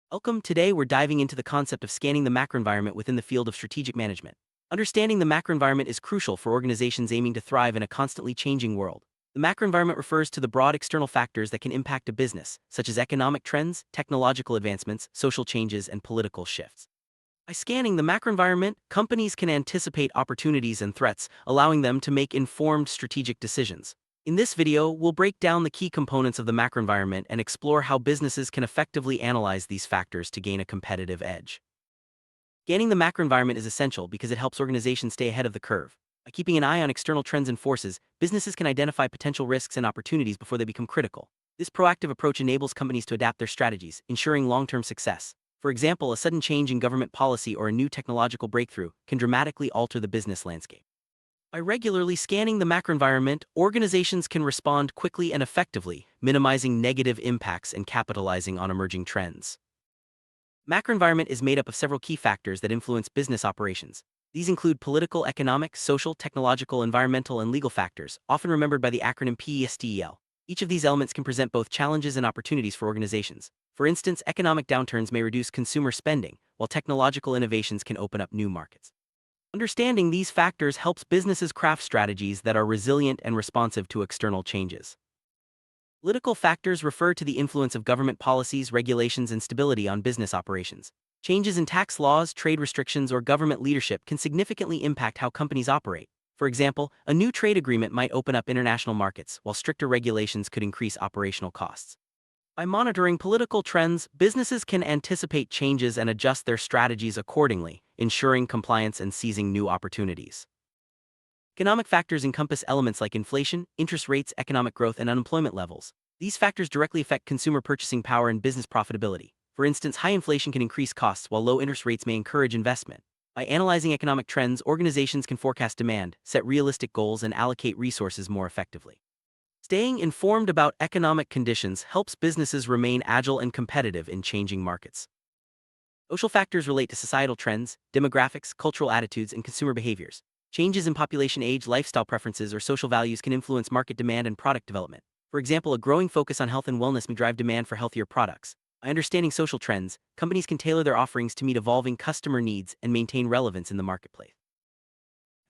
Welcome. Today, we're diving into the concept of scanning the macroenvironment within the field of strategic management. Understanding the macroenvironment is crucial for organizations aiming to thrive in a constantly changing world. The macroenvironment refers to the broad external factors that can impact a business, such as economic trends, technological advancements, social changes, and political shifts. By scanning the macroenvironment, companies can anticipate opportunities and threats, allowing them to make informed strategic decisions. In this video, we'll break down the key components of the macroenvironment and explore how businesses can effectively analyze these factors to gain a competitive edge. Scanning the macroenvironment is essential because it helps organizations stay ahead of the curve. By keeping an eye on external trends and forces, businesses can identify potential risks and opportunities before they become critical. This proactive approach enables companies to adapt their strategies, ensuring long-term success. For example, a sudden change in government policy or a new technological breakthrough can dramatically alter the business landscape. By regularly scanning the macroenvironment, organizations can respond quickly and effectively, minimizing negative impacts and capitalizing on emerging trends. Macroenvironment is made up of several key factors that influence business operations. These include political, economic, social, technological, environmental, and legal factors, often remembered by the acronym PESTEL. Each of these elements can present both challenges and opportunities for organizations. For instance, economic downturns may reduce consumer spending, while technological innovations can open up new markets. Understanding these factors helps businesses craft strategies that are resilient and responsive to external changes. Political factors refer to the influence of government policies, regulations, and stability on business operations. Changes in tax laws, trade restrictions, or government leadership can significantly impact how companies operate. For example, a new trade agreement might open up international markets, while stricter regulations could increase operational costs. By monitoring political trends, businesses can anticipate changes and adjust their strategies accordingly, ensuring compliance and seizing new opportunities. Economic factors encompass elements like inflation, interest rates, economic growth, and unemployment levels. These factors directly affect consumer purchasing power and business profitability. For instance, high inflation can increase costs while low interest rates may encourage investment. By analyzing economic trends, organizations can forecast demand, set realistic goals, and allocate resources more effectively. Staying informed about economic conditions helps businesses remain agile and competitive in changing markets. Social factors relate to societal trends, demographics, cultural attitudes, and consumer behaviors. Changes in population age, lifestyle preferences, or social values can influence market demand and product development. For example, a growing focus on health and wellness may drive demand for healthier products. By understanding social trends, companies can tailor their offerings to meet evolving customer needs and maintain relevance in the marketplace.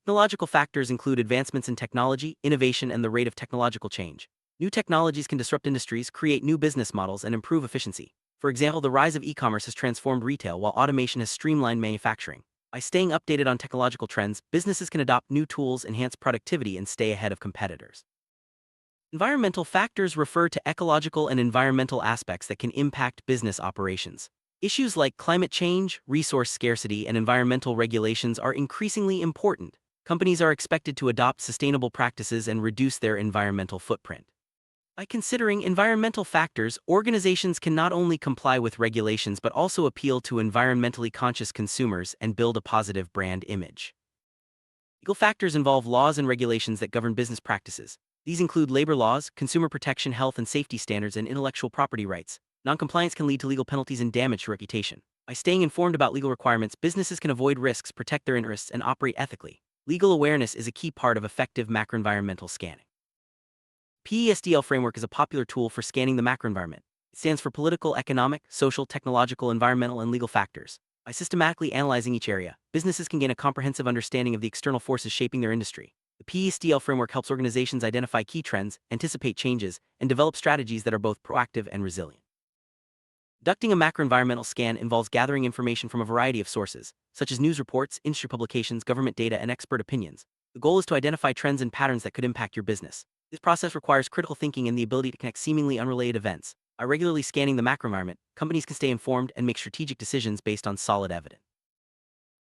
Technological factors include advancements in technology, innovation, and the rate of technological change. New technologies can disrupt industries, create new business models, and improve efficiency. For example, the rise of e-commerce has transformed retail while automation has streamlined manufacturing. By staying updated on technological trends, businesses can adopt new tools, enhance productivity, and stay ahead of competitors. Environmental factors refer to ecological and environmental aspects that can impact business operations. Issues like climate change, resource scarcity, and environmental regulations are increasingly important. Companies are expected to adopt sustainable practices and reduce their environmental footprint. By considering environmental factors, organizations can not only comply with regulations but also appeal to environmentally conscious consumers and build a positive brand image. Legal factors involve laws and regulations that govern business practices. These include labor laws, consumer protection, health and safety standards, and intellectual property rights. Noncompliance can lead to legal penalties and damage to reputation. By staying informed about legal requirements, businesses can avoid risks, protect their interests, and operate ethically. Legal awareness is a key part of effective macroenvironmental scanning. PESTL framework is a popular tool for scanning the macroenvironment. It stands for political, economic, social, technological, environmental, and legal factors. By systematically analyzing each area, businesses can gain a comprehensive understanding of the external forces shaping their industry. The PESTL framework helps organizations identify key trends, anticipate changes, and develop strategies that are both proactive and resilient. Conducting a macroenvironmental scan involves gathering information from a variety of sources, such as news reports, industry publications, government data, and expert opinions. The goal is to identify trends and patterns that could impact your business. This process requires critical thinking and the ability to connect seemingly unrelated events. By regularly scanning the macroenvironment, companies can stay informed and make strategic decisions based on solid evidence.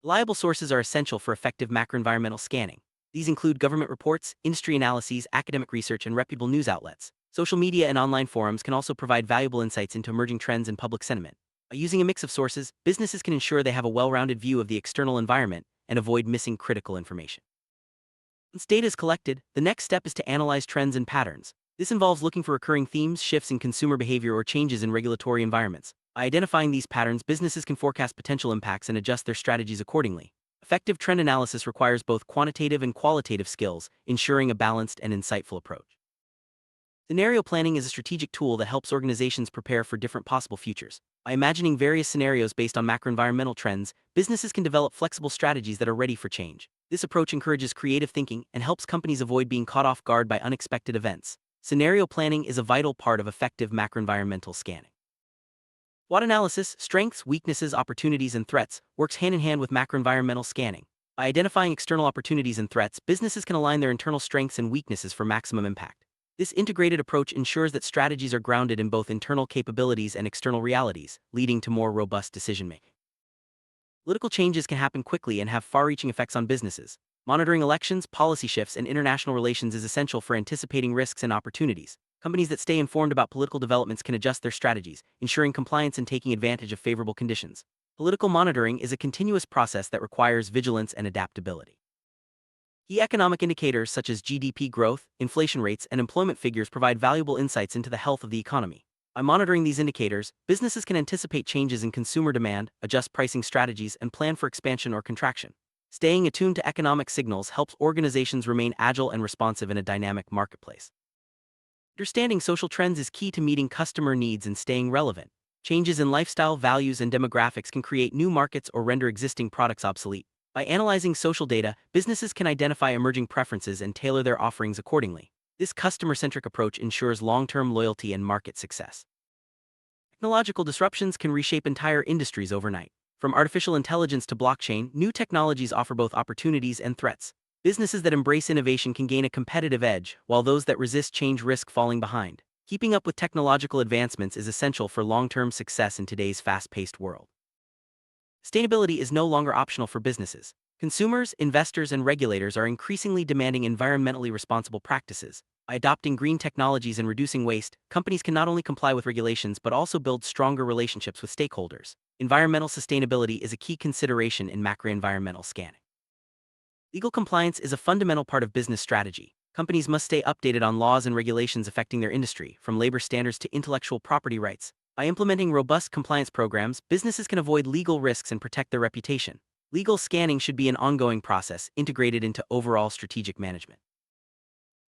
Reliable sources are essential for effective macroenvironmental scanning. These include government reports, industry analyses, academic research, and reputable news outlets. Social media and online forums can also provide valuable insights into emerging trends and public sentiment. By using a mix of sources, businesses can ensure they have a well-rounded view of the external environment and avoid missing critical information. Once data is collected, the next step is to analyze trends and patterns. This involves looking for recurring themes, shifts in consumer behavior, or changes in regulatory environments. By identifying these patterns, businesses can forecast potential impacts and adjust their strategies accordingly. Effective trend analysis requires both quantitative and qualitative skills, ensuring a balanced and insightful approach. Scenario planning is a strategic tool that helps organizations prepare for different possible futures. By imagining various scenarios based on macroenvironmental trends, businesses can develop flexible strategies that are ready for change. This approach encourages creative thinking and helps companies avoid being caught off guard by unexpected events. Scenario planning is a vital part of effective macroenvironmental scanning. SWOT analysis, strengths, weaknesses, opportunities, and threats, works hand in hand with macroenvironmental scanning. By identifying external opportunities and threats, businesses can align their internal strengths and weaknesses for maximum impact. This integrated approach ensures that strategies are grounded in both internal capabilities and external realities, leading to more robust decision-making. Political changes can happen quickly and have far-reaching effects on businesses. Monitoring elections, policy shifts, and international relations is essential for anticipating risks and opportunities. Companies that stay informed about political developments can adjust their strategies, ensuring compliance and taking advantage of favorable conditions. Political monitoring is a continuous process that requires vigilance and adaptability. Key economic indicators such as GDP growth, inflation rates, and employment figures provide valuable insights into the health of the economy. By monitoring these indicators, businesses can anticipate changes in consumer demand, adjust pricing strategies, and plan for expansion or contraction. Staying attuned to economic signals helps organizations remain agile and responsive in a dynamic marketplace. Understanding social trends is key to meeting customer needs and staying relevant. Changes in lifestyle, values, and demographics can create new markets or render existing products obsolete. By analyzing social data, businesses can identify emerging preferences and tailor their offerings accordingly. This customer-centric approach ensures long-term loyalty and market success. Technological disruptions can reshape entire industries overnight. From artificial intelligence to blockchain, new technologies offer both opportunities and threats. Businesses that embrace innovation can gain a competitive edge, while those that resist change risk falling behind. Keeping up with technological advancements is essential for long-term success in today's fast-paced world. Sustainability is no longer optional for businesses. Consumers, investors, and regulators are increasingly demanding environmentally responsible practices. By adopting green technologies and reducing waste, companies can not only comply with regulations but also build stronger relationships with stakeholders. Environmental sustainability is a key consideration in macroenvironmental scanning. Legal compliance is a fundamental part of business strategy. Companies must stay updated on laws and regulations affecting their industry, from labor standards to intellectual property rights. By implementing robust compliance programs, businesses can avoid legal risks and protect their reputation. Legal scanning should be an ongoing process, integrated into overall strategic management.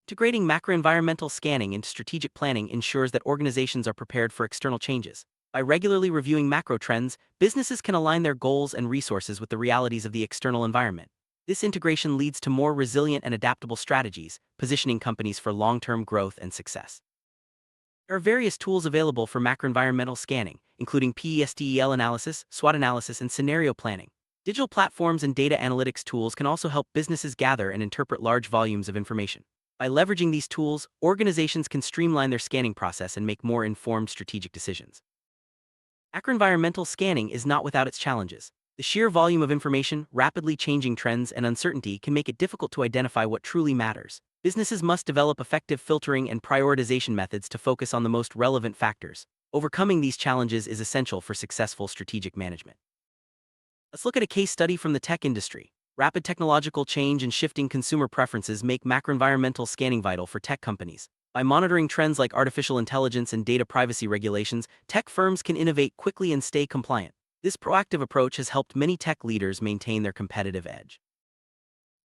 Integrating macroenvironmental scanning into strategic planning ensures that organizations are prepared for external changes. By regularly reviewing macro trends, businesses can align their goals and resources with the realities of the external environment. This integration leads to more resilient and adaptable strategies, positioning companies for long-term growth and success. There are various tools available for macroenvironmental scanning, including PESTEL analysis, SWOT analysis, and scenario planning. Digital platforms and data analytics tools can also help businesses gather and interpret large volumes of information. By leveraging these tools, organizations can streamline their scanning process and make more informed strategic decisions. Macroenvironmental scanning is not without its challenges. The sheer volume of information, rapidly changing trends, and uncertainty can make it difficult to identify what truly matters. Businesses must develop effective filtering and prioritization methods to focus on the most relevant factors. Overcoming these challenges is essential for successful strategic management. Let's look at a case study from the tech industry. Rapid technological change and shifting consumer preferences make macroenvironmental scanning vital for tech companies. By monitoring trends like artificial intelligence and data privacy regulations, tech firms can innovate quickly and stay compliant. This proactive approach has helped many tech leaders maintain their competitive edge.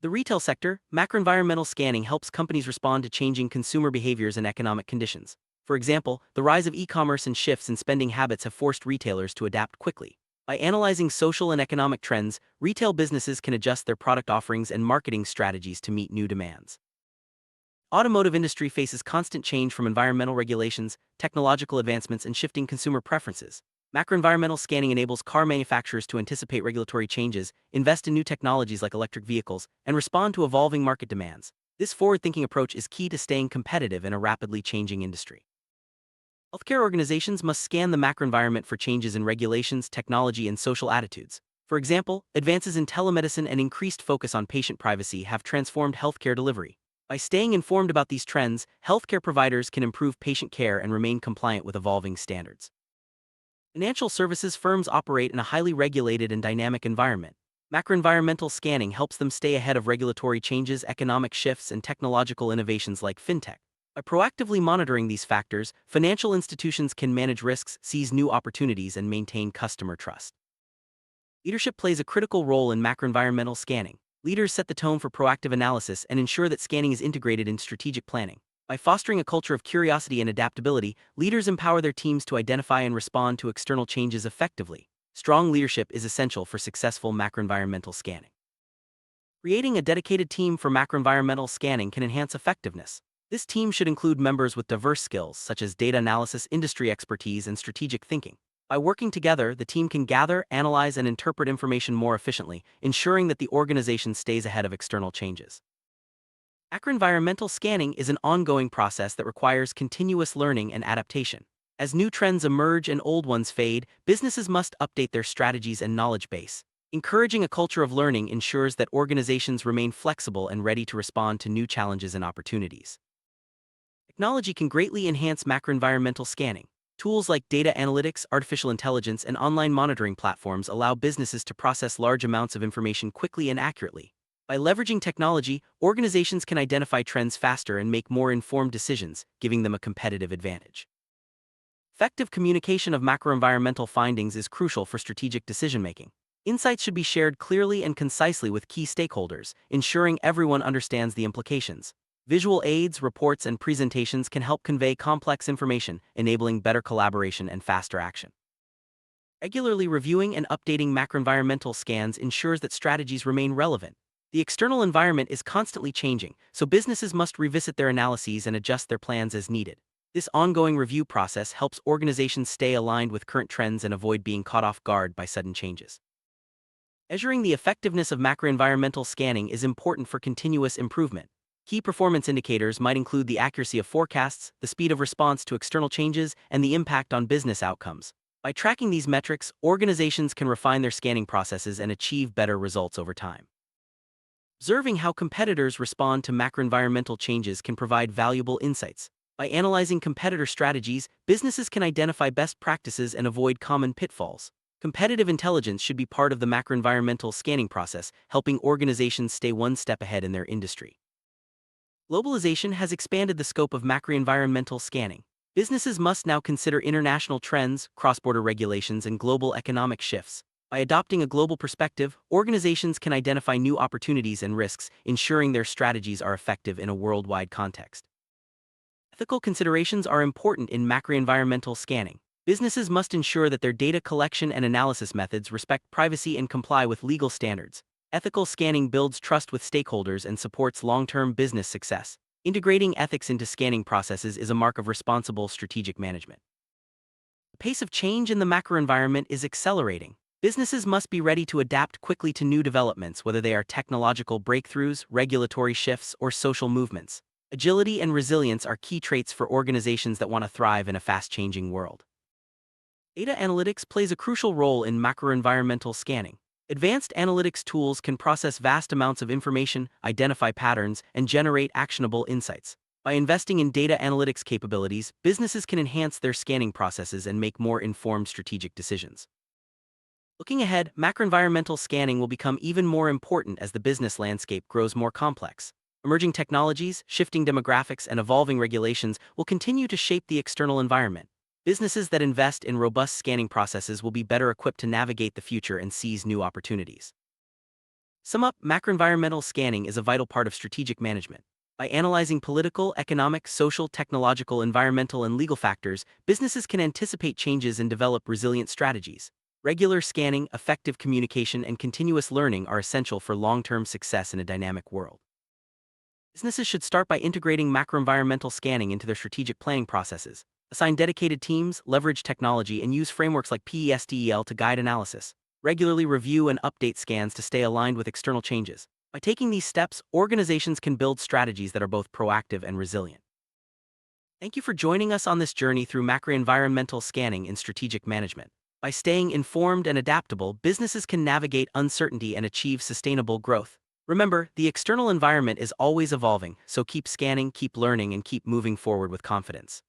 The retail sector, macroenvironmental scanning helps companies respond to changing consumer behaviors and economic conditions. For example, the rise of e-commerce and shifts in spending habits have forced retailers to adapt quickly. By analyzing social and economic trends, retail businesses can adjust their product offerings and marketing strategies to meet new demands. Automotive industry faces constant change from environmental regulations, technological advancements, and shifting consumer preferences. Macroenvironmental scanning enables car manufacturers to anticipate regulatory changes, invest in new technologies like electric vehicles, and respond to evolving market demands. This forward-thinking approach is key to staying competitive in a rapidly changing industry. Healthcare organizations must scan the macroenvironment for changes in regulations, technology, and social attitudes. For example, advances in telemedicine and increased focus on patient privacy have transformed healthcare delivery. By staying informed about these trends, healthcare providers can improve patient care and remain compliant with evolving standards. Financial services firms operate in a highly regulated and dynamic environment. Macroenvironmental scanning helps them stay ahead of regulatory changes, economic shifts, and technological innovations like fintech. By proactively monitoring these factors, financial institutions can manage risks, seize new opportunities, and maintain customer trust. Leadership plays a critical role in macroenvironmental scanning. Leaders set the tone for proactive analysis and ensure that scanning is integrated in strategic planning. By fostering a culture of curiosity and adaptability, leaders empower their teams to identify and respond to external changes effectively. Strong leadership is essential for successful macroenvironmental scanning. Creating a dedicated team for macroenvironmental scanning can enhance effectiveness. This team should include members with diverse skills such as data analysis, industry expertise, and strategic thinking. By working together, the team can gather, analyze, and interpret information more efficiently, ensuring that the organization stays ahead of external changes. Macroenvironmental scanning is an ongoing process that requires continuous learning and adaptation. As new trends emerge and old ones fade, businesses must update their strategies and knowledge base. Encouraging a culture of learning ensures that organizations remain flexible and ready to respond to new challenges and opportunities. Technology can greatly enhance macroenvironmental scanning. Tools like data analytics, artificial intelligence, and online monitoring platforms allow businesses to process large amounts of information quickly and accurately. By leveraging technology, organizations can identify trends faster and make more informed decisions, giving them a competitive advantage. Effective communication of macroenvironmental findings is crucial for strategic decision-making. Insights should be shared clearly and concisely with key stakeholders, ensuring everyone understands the implications. Visual aids, reports, and presentations can help convey complex information, enabling better collaboration and faster action. Regularly reviewing and updating macroenvironmental scans ensures that strategies remain relevant. The external environment is constantly changing, so businesses must revisit their analyses and adjust their plans as needed. This ongoing review process helps organizations stay aligned with current trends and avoid being caught off guard by sudden changes. Measuring the effectiveness of macroenvironmental scanning is important for continuous improvement. Key performance indicators might include the accuracy of forecasts, the speed of response to external changes, and the impact on business outcomes. By tracking these metrics, organizations can refine their scanning processes and achieve better results over time. Observing how competitors respond to macroenvironmental changes can provide valuable insights. By analyzing competitor strategies, businesses can identify best practices and avoid common pitfalls. Competitive intelligence should be part of the macroenvironmental scanning process, helping organizations stay one step ahead in their industry. Globalization has expanded the scope of macroenvironmental scanning. Businesses must now consider international trends, cross-border regulations, and global economic shifts. By adopting a global perspective, organizations can identify new opportunities and risks, ensuring their strategies are effective in a worldwide context. Ethical considerations are important in macroenvironmental scanning. Businesses must ensure that their data collection and analysis methods respect privacy and comply with legal standards. Ethical scanning builds trust with stakeholders and supports long-term business success. Integrating ethics into scanning processes is a mark of responsible strategic management. The pace of change in the macroenvironment is accelerating. Businesses must be ready to adapt quickly to new developments, whether they are technological breakthroughs, regulatory shifts, or social movements. Agility and resilience are key traits for organizations that want to thrive in a fast-changing world. Data analytics plays a crucial role in macroenvironmental scanning. Advanced analytics tools can process vast amounts of information, identify patterns, and generate actionable insights. By investing in data analytics capabilities, businesses can enhance their scanning processes and make more informed strategic decisions. Looking ahead, macroenvironmental scanning will become even more important as the business landscape grows more complex. Emerging technologies, shifting demographics, and evolving regulations will continue to shape the external environment. Businesses that invest in robust scanning processes will be better equipped to navigate the future and seize new opportunities. Sum up, macroenvironmental scanning is a vital part of strategic management. By analyzing political, economic, social, technological, environmental, and legal factors, businesses can anticipate changes and develop resilient strategies. Regular scanning, effective communication, and continuous learning are essential for long-term success in a dynamic world. Businesses should start by integrating macroenvironmental scanning into their strategic planning processes. Assign dedicated teams, leverage technology, and use frameworks like PESTEL to guide analysis. Regularly review and update scans to stay aligned with external changes. By taking these steps, organizations can build strategies that are both proactive and resilient. Thank you for joining us on this journey through macroenvironmental scanning in strategic management. By staying informed and adaptable, businesses can navigate uncertainty and achieve sustainable growth. Remember, the external environment is always evolving, so keep scanning, keep learning, and keep moving forward with confidence.